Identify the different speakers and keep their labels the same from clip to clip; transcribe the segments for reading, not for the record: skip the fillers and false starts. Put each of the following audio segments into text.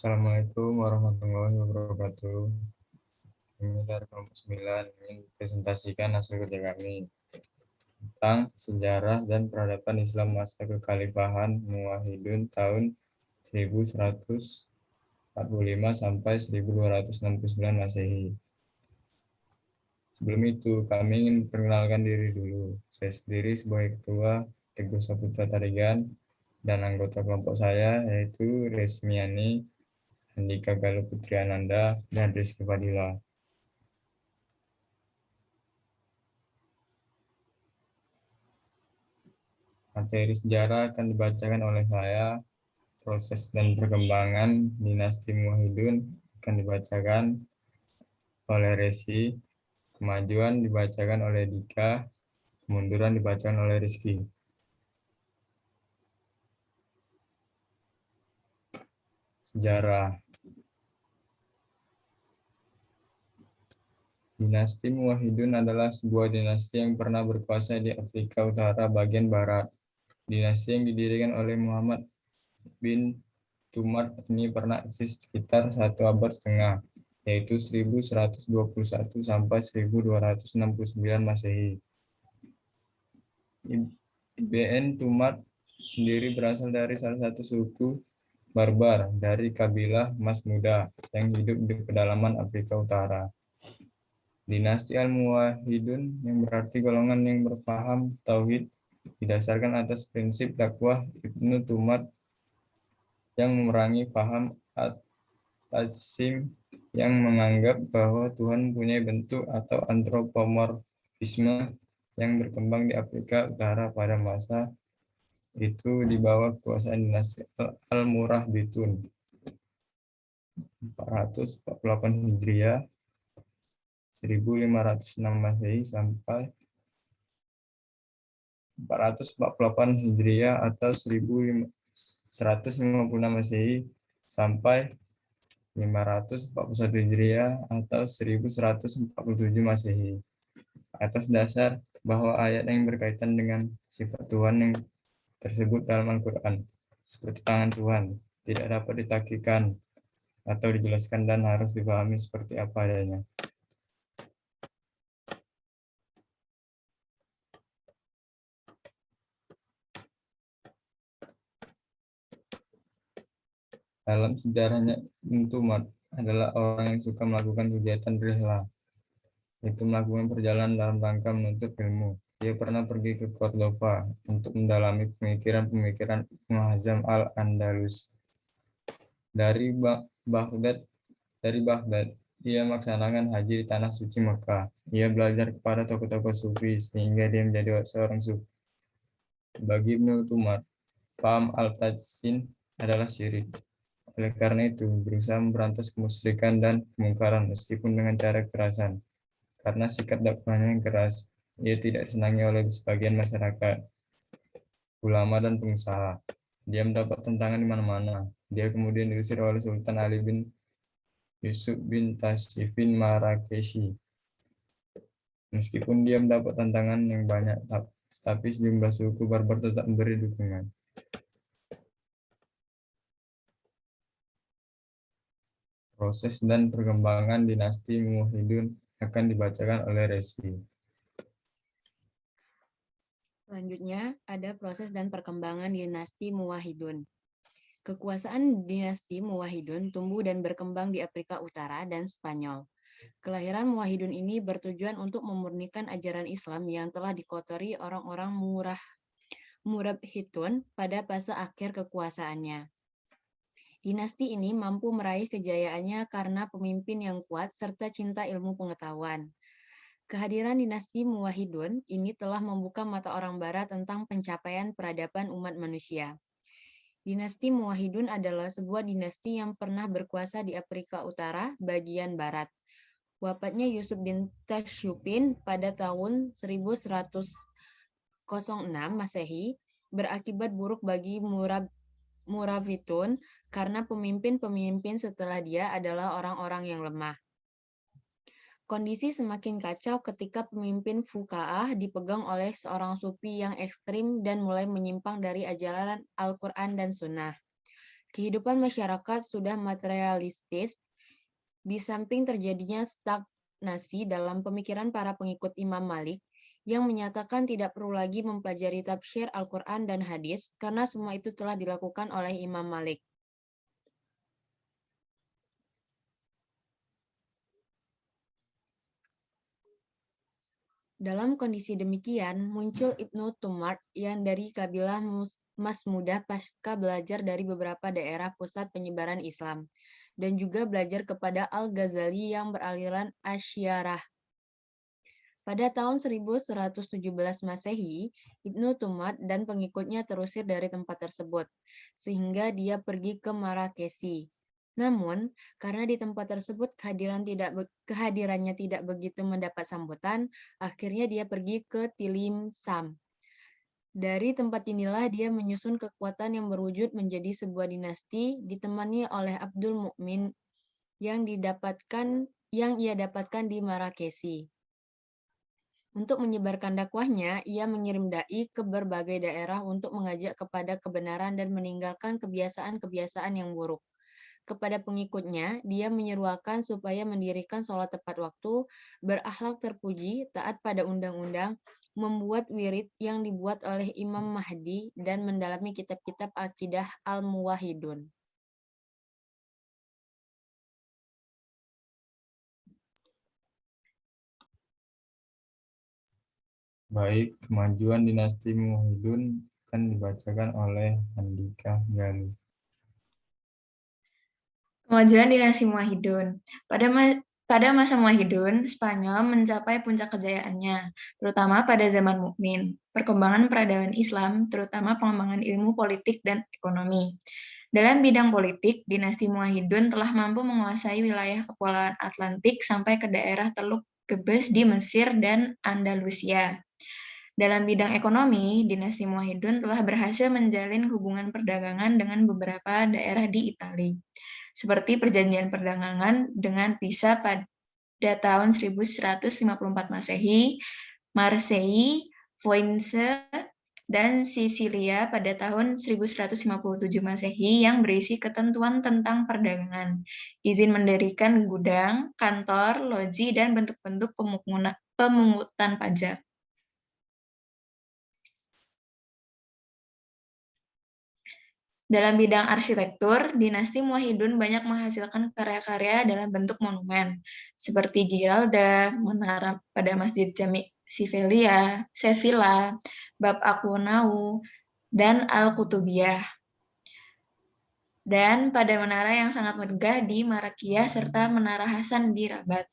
Speaker 1: Assalamualaikum warahmatullahi wabarakatuh. Kami dari kelompok 9 ingin presentasikan hasil kerja kami tentang sejarah dan peradaban Islam masa kekhalifahan Muwahhidun tahun 1145 sampai 1269 Masehi. Sebelum itu, kami ingin memperkenalkan diri dulu. Saya sendiri sebagai Ketua Teguh Saputra Tarigan dan anggota kelompok saya yaitu Resmiani, Andika Galuh Putri Ananda, dan Rizky Fadila. Materi sejarah akan dibacakan oleh saya, proses dan perkembangan dinasti Muwahhidun akan dibacakan oleh Resi, kemajuan dibacakan oleh Dika, kemunduran dibacakan oleh Rizky. Sejarah. Dinasti Muwahhidun adalah sebuah dinasti yang pernah berkuasa di Afrika Utara bagian barat. Dinasti yang didirikan oleh Muhammad bin Tumar ini pernah eksis sekitar 1,5 abad, yaitu 1121 sampai 1269 Masehi. Ibn Tumar sendiri berasal dari salah satu suku Barbar dari kabilah Mas Muda yang hidup di pedalaman Afrika Utara. Dinasti Al-Muwahhidun yang berarti golongan yang berpaham tauhid didasarkan atas prinsip dakwah Ibnu Tumar yang memerangi paham At-Tazim yang menganggap bahwa Tuhan punya bentuk atau antropomorfisme yang berkembang di Afrika Utara pada masa itu di bawah kekuasaan dinasti Al-Murabitun 448 Hijriah 1506 Masehi sampai 448 Hijriah atau 1156 Masehi sampai 541 Hijriah atau 1147 Masehi. Atas dasar bahwa ayat yang berkaitan dengan sifat Tuhan yang tersebut dalam Al-Quran, seperti tangan Tuhan, tidak dapat ditakikan atau dijelaskan dan harus dipahami seperti apa adanya. Dalam sejarahnya, Tumar adalah orang yang suka melakukan kegiatan rihla, yaitu melakukan perjalanan dalam rangka menuntut ilmu. Dia pernah pergi ke Cordoba untuk mendalami pemikiran-pemikiran Ibnu Hazm al-Andalus. Dari Baghdad, ia melaksanakan haji di tanah suci Mekah. Ia belajar kepada tokoh-tokoh sufi sehingga dia menjadi seorang sufi. Bagi Ibnu Tumar, paham al-Tazin adalah syirik. Oleh karena itu, berusaha memberantas kemusyrikan dan kemungkaran meskipun dengan cara kekerasan. Karena sikap dakwahnya yang keras, ia tidak disenangi oleh sebagian masyarakat, ulama, dan pengusaha. Dia mendapat tentangan di mana-mana. Dia kemudian diusir oleh Sultan Ali bin Yusuf bin Tashfin Marrakeshi. Meskipun dia mendapat tantangan yang banyak, tapi sejumlah suku Barbar tetap memberi dukungan. Proses dan perkembangan dinasti Muwahhidun akan dibacakan oleh Resi.
Speaker 2: Selanjutnya, ada proses dan perkembangan dinasti Muwahhidun. Kekuasaan dinasti Muwahhidun tumbuh dan berkembang di Afrika Utara dan Spanyol. Kelahiran Muwahhidun ini bertujuan untuk memurnikan ajaran Islam yang telah dikotori orang-orang Murabitun pada fase akhir kekuasaannya. Dinasti ini mampu meraih kejayaannya karena pemimpin yang kuat serta cinta ilmu pengetahuan. Kehadiran dinasti Muwahhidun ini telah membuka mata orang barat tentang pencapaian peradaban umat manusia. Dinasti Muwahhidun adalah sebuah dinasti yang pernah berkuasa di Afrika Utara bagian barat. Wafatnya Yusuf bin Tashfin pada tahun 1106 Masehi berakibat buruk bagi Murabitun karena pemimpin-pemimpin setelah dia adalah orang-orang yang lemah. Kondisi semakin kacau ketika pemimpin Fuqa'ah dipegang oleh seorang sufi yang ekstrim dan mulai menyimpang dari ajaran Al-Quran dan Sunnah. Kehidupan masyarakat sudah materialistis, di samping terjadinya stagnasi dalam pemikiran para pengikut Imam Malik, yang menyatakan tidak perlu lagi mempelajari tafsir Al-Quran dan hadis, karena semua itu telah dilakukan oleh Imam Malik. Dalam kondisi demikian, muncul Ibnu Tumart yang dari kabilah Masmudah pasca belajar dari beberapa daerah pusat penyebaran Islam, dan juga belajar kepada Al-Ghazali yang beraliran Asy'ariyah. Pada tahun 1117 Masehi, Ibnu Tumart dan pengikutnya terusir dari tempat tersebut, sehingga dia pergi ke Marakesi. Namun, karena di tempat tersebut kehadirannya tidak begitu mendapat sambutan, akhirnya dia pergi ke Tilimsam. Dari tempat inilah dia menyusun kekuatan yang berwujud menjadi sebuah dinasti, ditemani oleh Abdul Mukmin yang ia dapatkan di Marakesi. Untuk menyebarkan dakwahnya, ia mengirim dai ke berbagai daerah untuk mengajak kepada kebenaran dan meninggalkan kebiasaan-kebiasaan yang buruk. Kepada pengikutnya, dia menyeruakan supaya mendirikan sholat tepat waktu, berakhlak terpuji, taat pada undang-undang, membuat wirid yang dibuat oleh Imam Mahdi, dan mendalami kitab-kitab akidah al-muwahhidun.
Speaker 1: Baik, kemajuan dinasti Muwahhidun akan dibacakan oleh Andika Ghani.
Speaker 3: Kemajuan dinasti Muwahhidun. Pada masa Muwahhidun, Spanyol mencapai puncak kejayaannya, terutama pada zaman Mukmin. Perkembangan peradaban Islam, terutama pengembangan ilmu politik dan ekonomi. Dalam bidang politik, dinasti Muwahhidun telah mampu menguasai wilayah Kepulauan Atlantik sampai ke daerah Teluk Gebes di Mesir dan Andalusia. Dalam bidang ekonomi, dinasti Muwahhidun telah berhasil menjalin hubungan perdagangan dengan beberapa daerah di Italia, seperti perjanjian perdagangan dengan Pisa pada tahun 1154 Masehi, Marseille, Foinse, dan Sisilia pada tahun 1157 Masehi yang berisi ketentuan tentang perdagangan, izin mendirikan gudang, kantor, loji, dan bentuk-bentuk pemungutan pajak. Dalam bidang arsitektur, dinasti Muwahhidun banyak menghasilkan karya-karya dalam bentuk monumen, seperti Giralda, menara pada Masjid Jami' Sevilla, Bab Akunau, dan Al-Qutubiyah. Dan pada menara yang sangat megah di Marakia serta Menara Hasan di Rabat.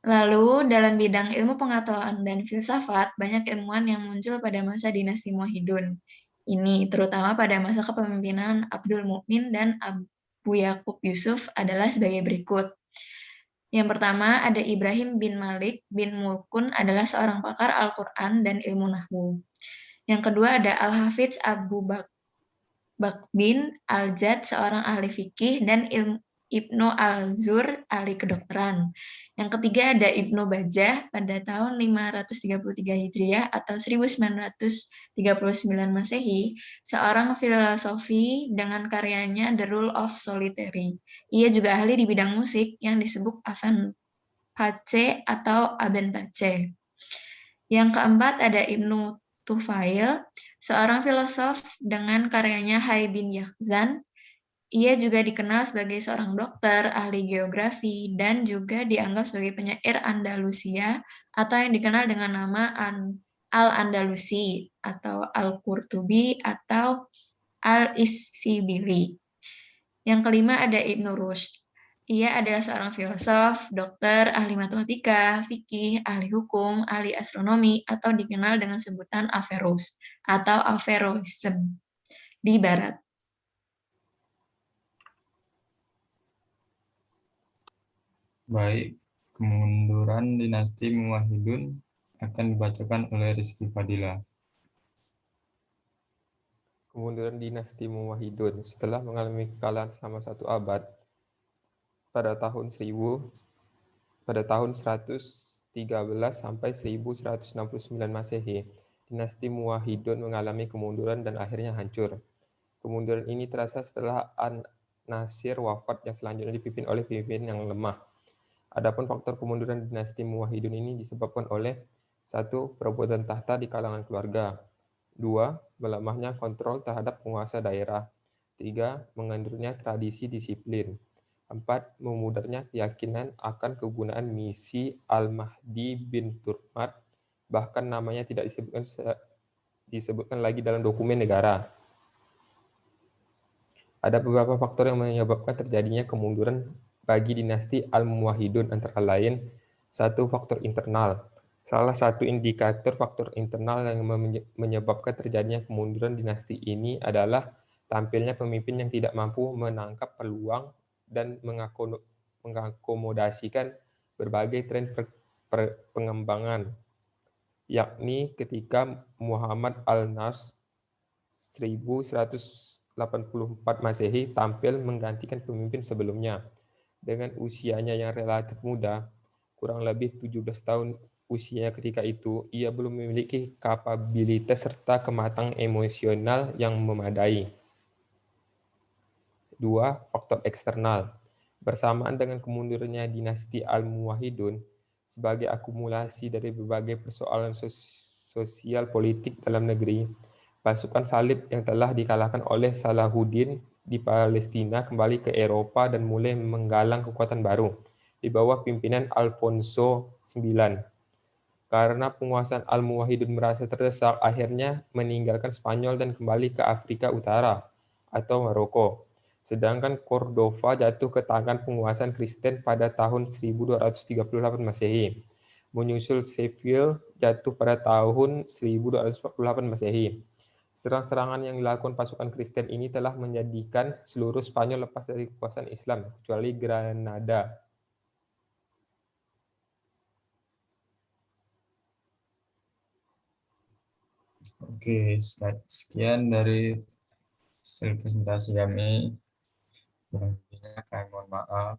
Speaker 3: Lalu, dalam bidang ilmu pengetahuan dan filsafat, banyak ilmuwan yang muncul pada masa dinasti Muwahhidun. Ini, terutama pada masa kepemimpinan Abdul Mukmin dan Abu Yakub Yusuf adalah sebagai berikut. Yang pertama, ada Ibrahim bin Malik bin Mulkun adalah seorang pakar Al-Quran dan ilmu nahwu. Yang kedua, ada Al-Hafidz Abu Bakr bin Al-Jad, seorang ahli fikih, dan Ibnu Al-Zur, ahli kedokteran. Yang ketiga ada Ibnu Bajjah pada tahun 533 Hijriah atau 1939 Masehi, seorang filosofi dengan karyanya The Rule of Solitary. Ia juga ahli di bidang musik yang disebut Avant Pace atau Aben Pace. Yang keempat ada Ibnu Tufail, seorang filosof dengan karyanya Hayy bin Yaqzan. Ia juga dikenal sebagai seorang dokter, ahli geografi, dan juga dianggap sebagai penyair Andalusia atau yang dikenal dengan nama Al-Andalusi atau Al-Qurtubi atau Al-Isibili. Yang kelima ada Ibnu Rushd. Ia adalah seorang filosof, dokter, ahli matematika, fikih, ahli hukum, ahli astronomi, atau dikenal dengan sebutan Averroes atau Averroism di Barat.
Speaker 1: Baik, kemunduran dinasti Muwahhidun akan dibacakan oleh Rizky Fadila.
Speaker 4: Kemunduran dinasti Muwahhidun setelah mengalami kekalahan selama 1 abad pada tahun 100 sampai 1169 Masehi, dinasti Muwahhidun mengalami kemunduran dan akhirnya hancur. Kemunduran ini terasa setelah An-Nasir wafat yang selanjutnya dipimpin oleh pemimpin yang lemah. Adapun faktor kemunduran dinasti Muwahhidun ini disebabkan oleh 1. Perebutan tahta di kalangan keluarga. 2. Melemahnya kontrol terhadap penguasa daerah. 3. Mengendurnya tradisi disiplin. 4. Memudarnya keyakinan akan kegunaan misi Al-Mahdi bin Turmat, bahkan namanya tidak disebutkan lagi dalam dokumen negara. Ada beberapa faktor yang menyebabkan terjadinya kemunduran bagi dinasti Al-Muwahhidun, antara lain 1. Faktor internal. Salah satu indikator faktor internal yang menyebabkan terjadinya kemunduran dinasti ini adalah tampilnya pemimpin yang tidak mampu menangkap peluang dan mengakomodasikan berbagai tren pengembangan, yakni ketika Muhammad al-Nasr 1184 Masehi tampil menggantikan pemimpin sebelumnya. Dengan usianya yang relatif muda, kurang lebih 17 tahun usianya ketika itu, ia belum memiliki kapabilitas serta kematangan emosional yang memadai. 2. Faktor eksternal. Bersamaan dengan kemundurannya dinasti Al-Muwahhidun, sebagai akumulasi dari berbagai persoalan sosial politik dalam negeri, pasukan salib yang telah dikalahkan oleh Salahuddin di Palestina kembali ke Eropa dan mulai menggalang kekuatan baru di bawah pimpinan Alfonso IX. Karena penguasaan Al-Muwahhidun merasa terdesak, akhirnya meninggalkan Spanyol dan kembali ke Afrika Utara atau Maroko. Sedangkan Cordova jatuh ke tangan penguasaan Kristen pada tahun 1238 Masehi. Menyusul Seville jatuh pada tahun 1248 Masehi. Serang-serangan yang dilakukan pasukan Kristen ini telah menjadikan seluruh Spanyol lepas dari kekuasaan Islam, kecuali Granada.
Speaker 1: Oke, sekian dari hasil presentasi kami. Kurang lebihnya kami mohon maaf.